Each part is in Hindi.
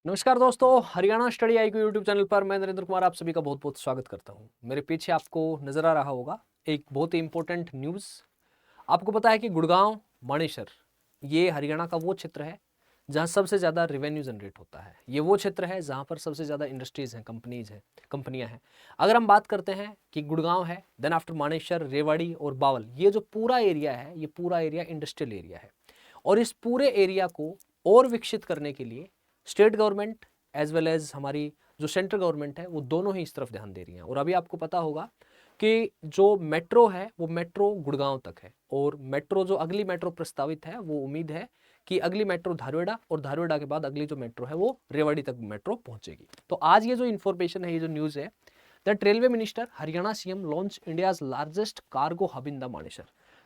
नमस्कार दोस्तों, हरियाणा स्टडी आई यूट्यूब चैनल पर मैं नरेंद्र कुमार आप सभी का बहुत बहुत स्वागत करता हूं। मेरे पीछे आपको नजर आ रहा होगा एक बहुत ही इंपॉर्टेंट न्यूज़। आपको पता है कि गुड़गांव मानेसर ये हरियाणा का वो क्षेत्र है जहां सबसे ज़्यादा रेवेन्यू जनरेट होता है। ये वो क्षेत्र है जहां पर सबसे ज़्यादा इंडस्ट्रीज़ हैं, कंपनियां हैं। अगर हम बात करते हैं कि गुड़गांव है, देन आफ्टर मानेसर, रेवाड़ी और बावल, ये जो पूरा एरिया है ये पूरा एरिया इंडस्ट्रियल एरिया है। और इस पूरे एरिया को और विकसित करने के लिए state government as well as हमारी जो सेंट्रल गवर्नमेंट है वो दोनों ही इस तरफ ध्यान दे रही हैं। और अभी आपको पता होगा कि जो मेट्रो है वो मेट्रो गुड़गांव तक है, और मेट्रो जो अगली मेट्रो प्रस्तावित है वो उम्मीद है कि अगली मेट्रो धारवेड़ा, और धारवेड़ा के बाद अगली जो मेट्रो है वो रेवाड़ी तक मेट्रो पहुंचेगी। तो आज ये जो इन्फॉर्मेशन है, ये जो न्यूज़ है, that railway minister Haryana CM launch India's largest cargo hub in the Manesar,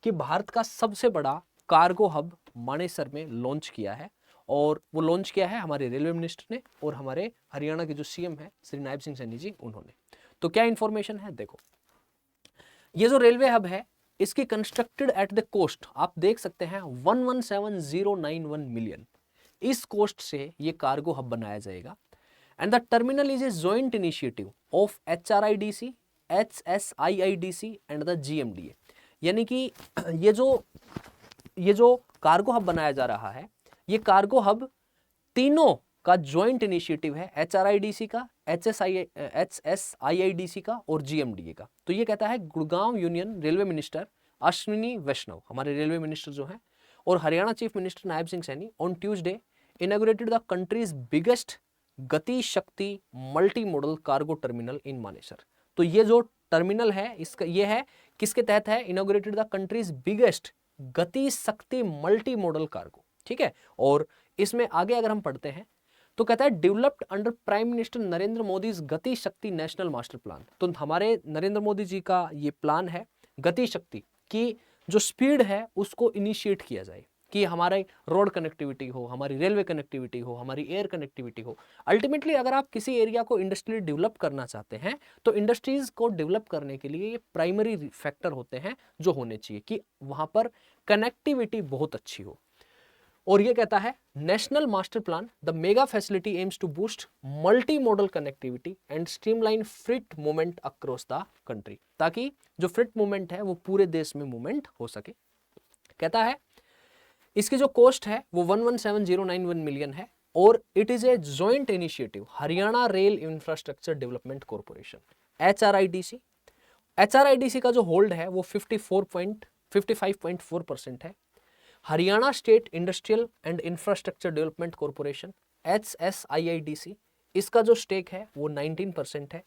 कि भारत का सबसे बड़ा कार्गो हब मानेसर में लॉन्च किया है। और वो लॉन्च किया है हमारे रेलवे मिनिस्टर ने और हमारे हरियाणा के जो सीएम है श्री नायब सिंह सैनी जी, उन्होंने। तो क्या इंफॉर्मेशन है देखो, ये जो रेलवे हब है इसकी कंस्ट्रक्टेड एट द कोस्ट आप देख सकते हैं 117091 मिलियन, इस कोस्ट से ये कार्गो हब बनाया जाएगा। And the terminal is a joint initiative of HRIDC, HSIIDC and the GMDA। यानी कि ये जो कार्गो हब बनाया जा रहा है, ये कार्गो हब तीनों का ज्वाइंट इनिशिएटिव है, HRIDC का, HSIIDC का और GMDA का। तो ये कहता है Gurgaon union railway minister Ashwini Vaishnaw, हमारे रेलवे मिनिस्टर जो हैं, और Haryana chief minister Nayab Singh Saini on Tuesday inaugurated the countries biggest गति शक्ति multi modal cargo terminal in Manesar. तो ये जो टर्मिनल है इसका ये है किसके तहत है, इनॉग्रेटेड द कंट्रीज बिगेस्ट गति शक्ति मल्टी मॉडल कार्गो, ठीक है। और इसमें आगे अगर हम पढ़ते हैं तो कहता है developed under prime minister Narendra Modi गति शक्ति नेशनल मास्टर प्लान। तो हमारे नरेंद्र मोदी जी का ये प्लान है गति शक्ति की जो स्पीड है उसको इनिशिएट किया जाए, कि हमारे रोड कनेक्टिविटी हो, हमारी रेलवे कनेक्टिविटी हो, हमारी एयर कनेक्टिविटी हो। अल्टीमेटली अगर आप किसी एरिया को इंडस्ट्रियली डेवलप करना चाहते हैं तो इंडस्ट्रीज को डेवलप करने के लिए ये प्राइमरी फैक्टर होते हैं जो होने चाहिए, कि वहां पर कनेक्टिविटी बहुत अच्छी हो। और ये कहता है national master plan the mega facility aims to boost multi modal connectivity and streamline freight movement across the country, ताकि जो फ्रिट मूवमेंट है वो पूरे देश में मूवमेंट हो सके। कहता है इसकी जो कॉस्ट है वो 117091 मिलियन है, और it is a joint initiative Haryana rail infrastructure development corporation HRIDC का जो होल्ड है वो 55.4% है। Haryana state industrial and infrastructure development corporation HSIIDC, इसका जो स्टेक है वो 19% है।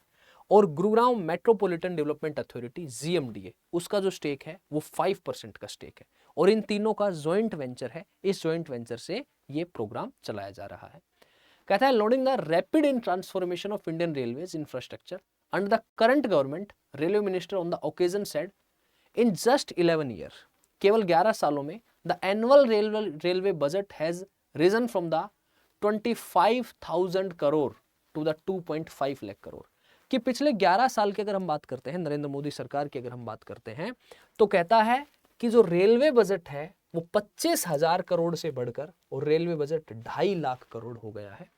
और Gurugram metropolitan development authority GMDA, उसका जो स्टेक है वो 5% का स्टेक है। और इन तीनों का ज्वाइंट वेंचर है, इस ज्वाइंट वेंचर से ये प्रोग्राम चलाया जा रहा है। कहता है lauding the rapid in transformation of Indian railways infrastructure under the current government, railway minister on the occasion said in just 11 year, केवल 11 सालों में the annual railway budget has risen from the 25,000 crore to the 2.5 lakh crore. कि पिछले 11 साल की अगर हम बात करते हैं, नरेंद्र मोदी सरकार की अगर हम बात करते हैं, तो कहता है कि जो रेलवे बजट है वो 25,000 करोड़ से बढ़कर और रेलवे बजट 2.5 लाख करोड़ हो गया है।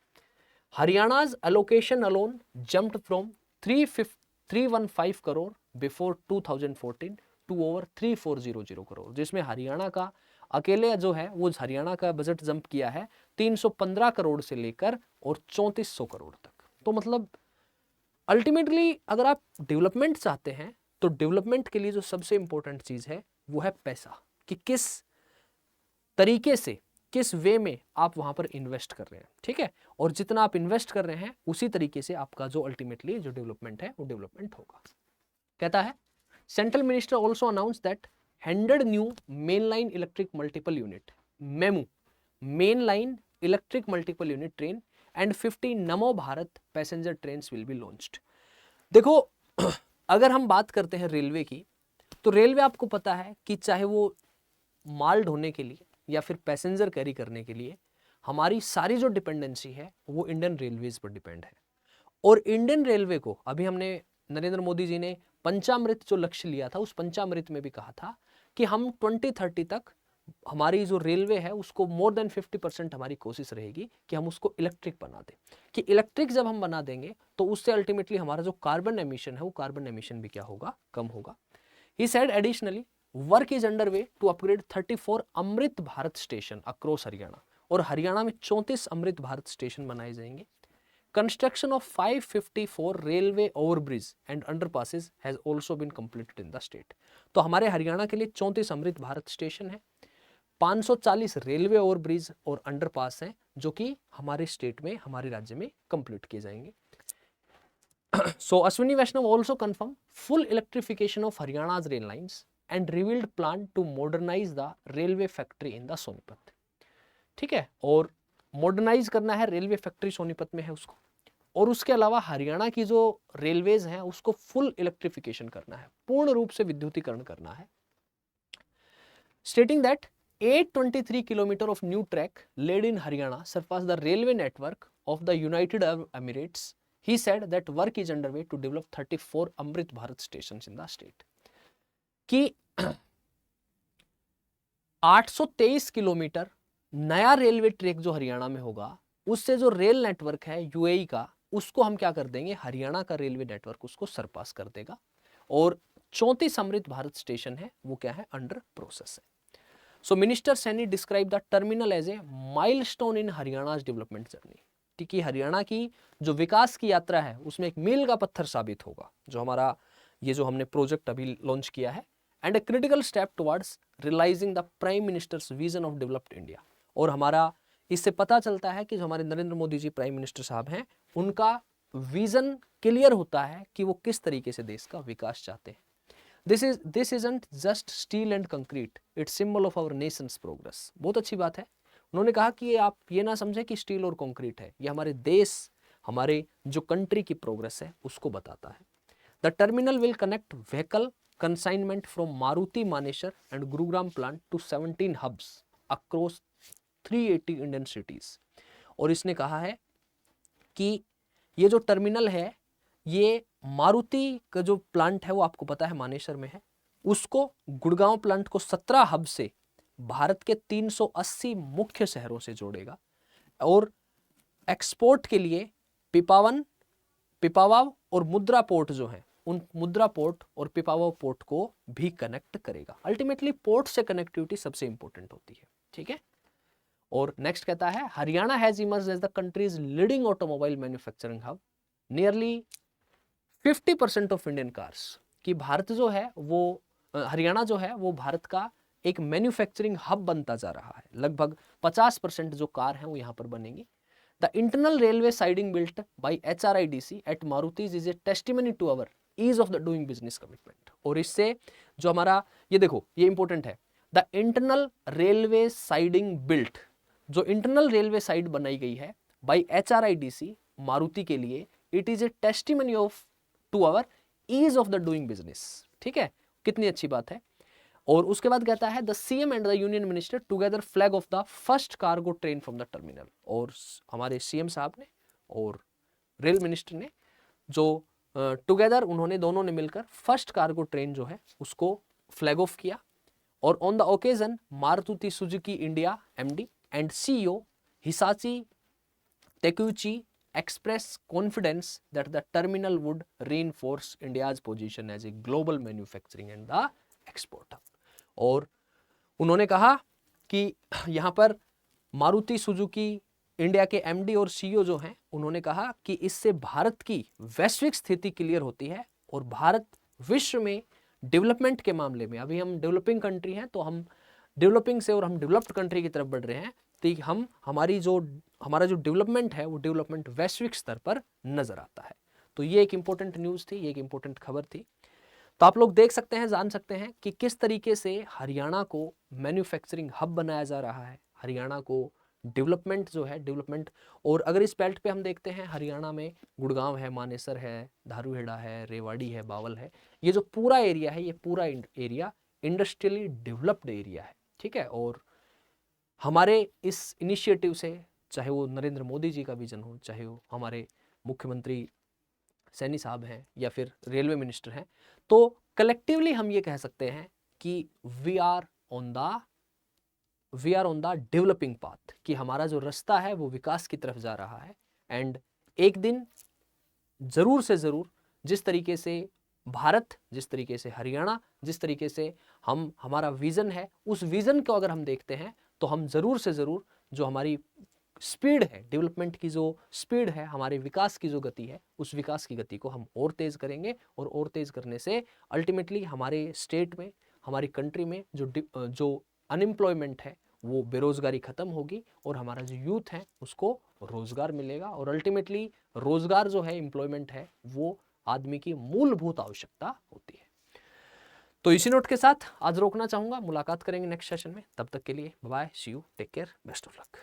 Haryana's allocation alone jumped from 315 crore before 2014 to over 3400 crore, जिसमें हरियाणा का अकेले जो है वो हरियाणा का बजट जंप किया है 315 करोड़ से लेकर और 3400 करोड़ तक। तो मतलब अल्टीमेटली अगर आप डेवलपमेंट चाहते हैं तो डेवलपमेंट के लिए जो सबसे इंपॉर्टेंट चीज है वो है पैसा, कि किस तरीके से, किस वे में आप वहां पर इन्वेस्ट कर रहे हैं, ठीक है। और जितना आप इन्वेस्ट कर रहे हैं उसी तरीके से आपका जो अल्टीमेटली जो डेवलपमेंट है वो डेवलपमेंट होगा। कहता है central minister also announce that 100 new main line electric multiple unit MEMU main line electric multiple unit train and 50 NaMo Bharat passenger train will be launched. देखो अगर हम बात करते हैं रेलवे की, तो रेलवे आपको पता है कि चाहे वो माल ढोने के लिए या फिर पैसेंजर कैरी करने के लिए हमारी सारी जो डिपेंडेंसी है वो इंडियन रेलवेज पर डिपेंड है। और इंडियन रेलवे को अभी हमने नरेंद्र मोदी जी ने पंचामृत जो लक्ष्य लिया था उस पंचामृत में भी कहा था कि हम 2030 तक हमारी जो रेलवे है उसको मोर देन 50% हमारी कोशिश रहेगी कि हम उसको इलेक्ट्रिक बना दें, कि इलेक्ट्रिक जब हम बना देंगे तो उससे अल्टीमेटली हमारा जो कार्बन एमिशन है वो कार्बन एमिशन भी क्या होगा, कम होगा। He said additionally work is under way to upgrade 34 Amrit Bharat station across Haryana, और हरियाणा में 34 अमृत भारत स्टेशन बनाए जाएंगे। Construction of 554 railway overbridge and underpasses has also been completed in the state। तो हमारे हरियाणा के लिए 34 अमृत भारत स्टेशन है, 540 रेलवे ओवरब्रिज और अंडरपास हैं जो कि हमारे स्टेट में, हमारे राज्य में कंप्लीट किए जाएंगे। So Ashwini Vaishnav also confirmed full electrification of Haryana's rail lines and revealed plan to modernize the railway factory in the Sonipat. ठीक है, और मॉडर्नाइज करना है रेलवे फैक्ट्री सोनीपत में है उसको, और उसके अलावा हरियाणा की जो रेलवेज हैं उसको फुल इलेक्ट्रिफिकेशन करना है, पूर्ण रूप से विद्युतीकरण करना है। Stating that 823 kilometre of new track laid in Haryana surpass the railway network of the United Arab Emirates. He said that work is under way to develop 34 Amrit Bharat station in the state. कि 823 किलोमीटर नया रेलवे ट्रैक जो हरियाणा में होगा, उससे जो रेल नेटवर्क है यूएई का, उसको हम क्या कर देंगे, हरियाणा का रेलवे नेटवर्क उसको सरपास कर देगा। और 34 अमृत भारत स्टेशन है वो क्या है, अंडर प्रोसेस है। So minister Saini describe the terminal as a milestone in Haryana's development journey, कि हरियाणा की जो विकास की यात्रा है उसमें एक मील का पत्थर साबित होगा जो हमारा ये जो हमने प्रोजेक्ट अभी लॉन्च किया है, and a critical step towards realising the prime minister's vision of developed India. और हमारा इससे पता चलता है कि जो हमारे नरेंद्र मोदी जी प्राइम मिनिस्टर साहब हैं, उनका विजन क्लियर होता है कि वो किस तरीके से देश का विकास चाहते हैं। This isn't just steel and concrete, it's symbol of our nation's progress. बहुत अच्छी बात है। उन्होंने कहा कि आप ये ना समझें कि स्टील और कंक्रीट है, ये हमारे देश, हमारे जो कंट्री की प्रोग्रेस है उसको बताता है। The terminal will connect vehicle consignment from Maruti Manesar and Gurugram plant to 17 hubs across 380 Indian cities. और इसने कहा है कि ये जो टर्मिनल है, ये मारुति का जो प्लांट है वो आपको पता है मानेसर में है, उसको गुड़गांव प्लांट को 17 हब से भारत के 380 मुख्य शहरों से जोड़ेगा। और एक्सपोर्ट के लिए पिपावाव और मुद्रा पोर्ट जो है, उन मुद्रा पोर्ट और पिपावाव पोर्ट को भी कनेक्ट करेगा। अल्टीमेटली पोर्ट से कनेक्टिविटी सबसे इंपॉर्टेंट होती है। ठीक है, और नेक्स्ट कहता है Haryana has emerged as the country's leading automobile manufacturing hub, nearly 50% of Indian cars. कि भारत जो है वो हरियाणा जो है वो भारत का एक मैन्युफैक्चरिंग हब बनता जा रहा है। लगभग 50% जो कार हैं वो यहाँ पर बनेंगी। The internal railway siding built by HRIDC at Maruti's is a testimony to our ease of the doing business commitment. और इससे जो हमारा ये देखो ये इंपॉर्टेंट है, the internal railway siding built, जो इंटरनल रेलवे साइड बनाई गई है बाई HRIDC मारुति के लिए, it is a testimony of to our ease of the doing business. ठीक है, कितनी अच्छी बात है। और उसके बाद कहता है the CM and the union minister together flag of the first cargo train from the terminal. और हमारे CM साहब ने और रेल मिनिस्टर ने जो टुगेदर उन्होंने दोनों ने मिलकर फर्स्ट कार्गो ट्रेन जो है उसको फ्लैग ऑफ किया। और on the occasion Maruti Suzuki India MD and CEO हिसाची तेकुची express confidence that the terminal would reinforce India's position as a global manufacturing and the exporter। और उन्होंने कहा कि यहाँ पर मारुति सुजुकी इंडिया के MD और CEO जो हैं, उन्होंने कहा कि इससे भारत की वैश्विक स्थिति क्लियर होती है और भारत विश्व में डेवलपमेंट के मामले में, अभी हम डेवलपिंग कंट्री हैं तो हम डेवलपिंग से और हम डेवलप्ड कंट्री की तरफ बढ़ रहे हैं, तो हमारा जो डेवलपमेंट है वो डेवलपमेंट वैश्विक स्तर पर नजर आता है। तो ये एक इंपॉर्टेंट न्यूज़ थी, ये एक इंपॉर्टेंट खबर थी। तो आप लोग देख सकते हैं, जान सकते हैं कि किस तरीके से हरियाणा को मैन्युफैक्चरिंग हब बनाया जा रहा है, हरियाणा को डेवलपमेंट जो है डेवलपमेंट। और अगर इस बेल्ट पे हम देखते हैं, हरियाणा में गुड़गांव है, मानेसर है, धारूहेड़ा है, रेवाड़ी है, बावल है, ये जो पूरा एरिया है, ये पूरा एरिया इंडस्ट्रियली डेवलप्ड एरिया है। ठीक है, और हमारे इस इनिशिएटिव से, चाहे वो नरेंद्र मोदी जी का विजन हो, चाहे वो हमारे मुख्यमंत्री सैनी साहब हैं या फिर रेलवे मिनिस्टर हैं, तो कलेक्टिवली हम ये कह सकते हैं कि we are on the we are on the developing path, कि हमारा जो रास्ता है वो विकास की तरफ जा रहा है। एंड एक दिन ज़रूर से ज़रूर जिस तरीके से भारत, जिस तरीके से हरियाणा, जिस तरीके से हमारा विज़न है, उस विज़न को अगर हम देखते हैं तो हम ज़रूर से ज़रूर जो हमारी स्पीड है, डेवलपमेंट की जो स्पीड है, हमारे विकास की जो गति है, उस विकास की गति को हम और तेज़ करेंगे। और तेज़ करने से अल्टीमेटली हमारे स्टेट में, हमारी कंट्री में जो अनएम्प्लॉयमेंट है, वो बेरोज़गारी ख़त्म होगी और हमारा जो यूथ है उसको रोज़गार मिलेगा। और अल्टीमेटली रोज़गार जो है, एम्प्लॉयमेंट है, वो आदमी की मूलभूत आवश्यकता होती है। तो इसी नोट के साथ आज रोकना चाहूँगा, मुलाकात करेंगे नेक्स्ट सेशन में। तब तक के लिए bye, see you, take care, best of luck.